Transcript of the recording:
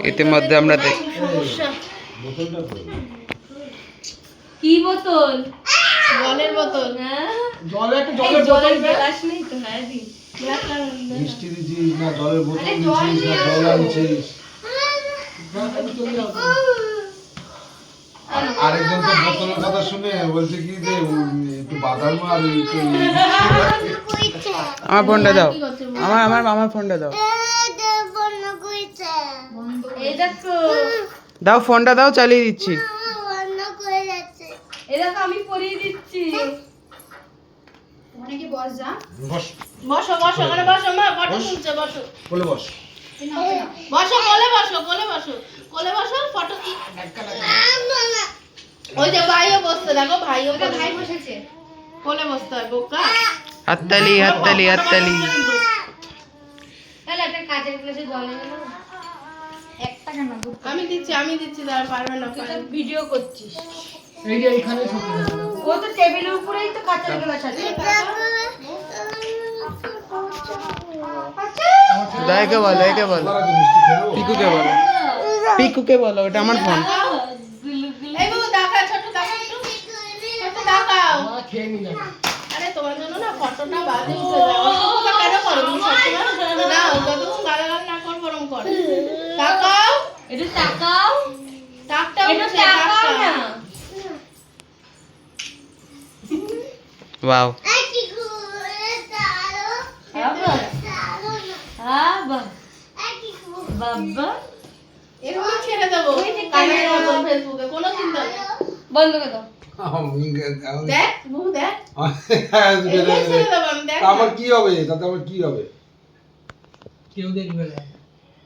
ইতিমধ্যে আমরা কি বোতল? জলের বোতল। হ্যাঁ জলের গ্লাস নেই তো। হ্যাঁ দি মিষ্টি দিছিস না জলের বোতল দিছিস না জল আনছিস? আরেকজন তো বোতলের কথা শুনে বলছে কি যে একটু বাদাম আর একটু আমার ফোনটা দাও, আমার ফোনটা দাও, এই দেখো দাও ফোনটা দাও, চালিয়ে দিচ্ছি। এই দেখো আমি পরিয়ে দিচ্ছি। অনেকে বস যা বস বসো বসো মানে বসো মা ফটো তুলছে বসো। বলে বস বসো কোলে বসো কোলে বসো কোলে বসো ফটো কি ওই যে ভাইও বসতে দেখো ভাইও ভাই বসেছে কোলে বসতে হয় বোকা। হাততালি হাততালি হাততালি। তাহলে একটা কাচের গ্লাসে জল এনে দাও। একটা কেন আমি দিচ্ছি দাঁড়া পারবে না তুই তো ভিডিও করছিস। এই যে এখানে ছবি ও তো টেবিলের উপরেই তো কাচের গ্লাস আছে। দাইকে বলো, একে বলো, তোরা যে মিষ্টি খেলো পিকুকে বলো, পিকুকে বলো, ওটা আমার ফোন। এই বাবু দেখা ছোট দেখা একটু ছোট দেখাও। মা খেয়ে নিলাম। আরে তোমার জন্য না ফটোটা বাজে উঠে যায়। অসুবিধা কেন করো তুমি সবসময়? না যতক্ষণ গালাগাল না কর বরং কর। তাকাও এটা তাকাও টাকটা এটা তাকাও না। ওয়াও, বাবা এরকম ছেড়ে দেবো কানের মতন ফেসবুকে কোনো চিন্তা নেই। বন্ধ করে দাও। দেখ বহু দেখ এরকম ছেড়ে দেবো আমি দেখ আমার কি হবে তাতে আমার কি হবে? কেউ দেখবে না।